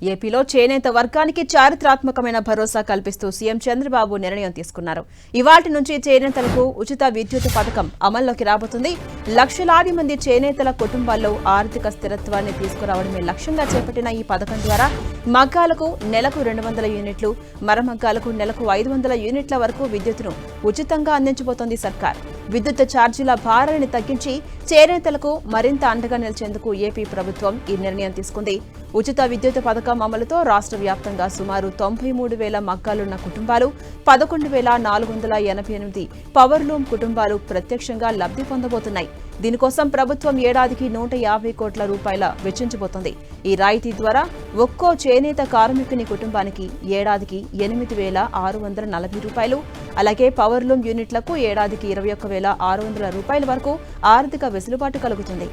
ఏపీలో చేనేత వర్గానికి చారిత్రాత్మకమైన భరోసా కల్పిస్తూ సీఎం చంద్రబాబు నిర్ణయం తీసుకున్నారు. ఇవాల్టి నుంచి చేనేతలకు ఉచిత విద్యుత్ పథకం అమల్లోకి రాబోతుంది. లక్షలాది మంది చేనేతల కుటుంబాల్లో ఆర్థిక స్థిరత్వాన్ని తీసుకురావడమే లక్ష్యంగా చేపట్టిన ఈ పథకం ద్వారా మగ్గాలకు నెలకు 200 యూనిట్లు, మరమగ్గాలకు నెలకు 500 యూనిట్ల వరకు విద్యుత్తును ఉచితంగా అందించబోతోంది సర్కార్. విద్యుత్ ఛార్జీల భారాన్ని తగ్గించి చేనేతలకు మరింత అండగా నిలిచేందుకు ఏపీ ప్రభుత్వం ఈ నిర్ణయం తీసుకుంది. ఉచిత విద్యుత్ పథకం అమలుతో రాష్ట్ర వ్యాప్తంగా సుమారు 93,000 మగ్గాలున్న కుటుంబాలు, 11,488 పవర్లూమ్ కుటుంబాలు ప్రత్యక్షంగా లబ్ధి పొందబోతున్నాయి. దీనికోసం ప్రభుత్వం ఏడాదికి 150 కోట్ల రూపాయల వెచ్చించబోతోంది. ఈ రాయితీ ద్వారా ఒక్కో చేనేత కార్మికుని కుటుంబానికి ఏడాదికి 8,640 రూపాయలు, అలాగే పవర్లూమ్ యూనిట్లకు ఏడాదికి 21,600 రూపాయల వరకు ఆర్థిక వెసులుబాటు కలుగుతుంది.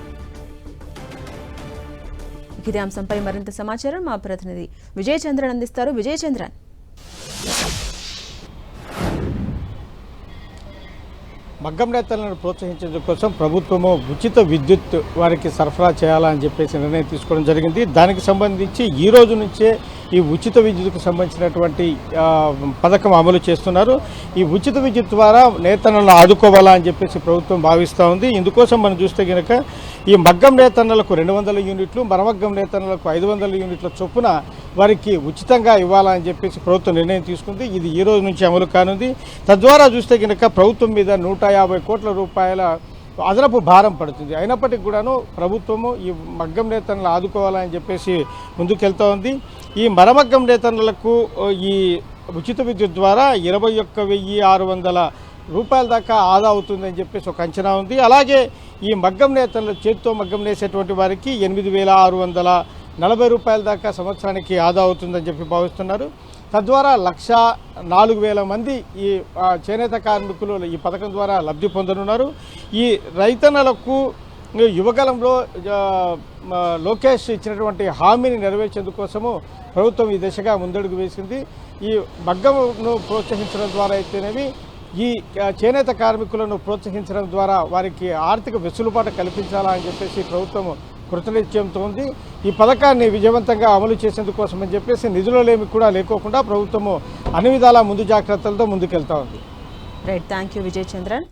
ఇదే అంశంపై మరింత సమాచారం మా ప్రతినిధి విజయ్ చంద్రన్ అందిస్తారు. విజయ్ చంద్రన్, మగ్గం నేతలను ప్రోత్సహించడం కోసం ప్రభుత్వము ఉచిత విద్యుత్ వారికి సరఫరా చేయాలని చెప్పేసి నిర్ణయం తీసుకోవడం జరిగింది. దానికి సంబంధించి ఈ రోజు నుంచే ఈ ఉచిత విద్యుత్కు సంబంధించినటువంటి పథకం అమలు చేస్తున్నారు. ఈ ఉచిత విద్యుత్ ద్వారా నేతన్నలను ఆదుకోవాలని చెప్పేసి ప్రభుత్వం భావిస్తూ ఉంది. ఇందుకోసం మనం చూస్తే కనుక ఈ మగ్గం నేతన్నలకు 200 యూనిట్లు, మరమగ్గం నేతన్నలకు 500 యూనిట్ల చొప్పున వారికి ఉచితంగా ఇవ్వాలని చెప్పేసి ప్రభుత్వం నిర్ణయం తీసుకుంది. ఇది ఈ రోజు నుంచి అమలు కానుంది. తద్వారా చూస్తే కనుక ప్రభుత్వం మీద 150 కోట్ల రూపాయల అదనపు భారం పడుతుంది. అయినప్పటికీ కూడాను ప్రభుత్వము ఈ మగ్గం నేతలను ఆదుకోవాలని చెప్పేసి ముందుకెళ్తూ ఉంది. ఈ మరమగ్గం నేతలకు ఈ ఉచిత విద్యుత్ ద్వారా 21,600 రూపాయల దాకా ఆదా అవుతుందని చెప్పేసి ఒక అంచనా ఉంది. అలాగే ఈ మగ్గం నేతలు చేతితో మగ్గం నేసేటువంటి వారికి 8,640 రూపాయల దాకా సంవత్సరానికి ఆదా అవుతుందని చెప్పి భావిస్తున్నారు. తద్వారా 104,000 మంది ఈ చేనేత కార్మికులు ఈ పథకం ద్వారా లబ్ధి పొందనున్నారు. ఈ రైతన్నలకు యువకాలంలో లోకేష్ ఇచ్చినటువంటి హామీని నెరవేర్చేందుకోసము ప్రభుత్వం ఈ దిశగా ముందడుగు వేసింది. ఈ మగ్గంను ప్రోత్సహించడం ద్వారా అయితేనేవి ఈ చేనేత కార్మికులను ప్రోత్సహించడం ద్వారా వారికి ఆర్థిక వెసులుబాటు కల్పించాలని చెప్పేసి ప్రభుత్వం కృతనిశ్చయంతో ఉంది. ఈ పథకాన్ని విజయవంతంగా అమలు చేసేందుకోసం అని చెప్పేసి నిధులలేమి కూడా లేకోకుండా ప్రభుత్వము అన్ని విధాల ముందు జాగ్రత్తలతో ముందుకెళ్తా ఉంది. Right, thank you Vijay Chandran.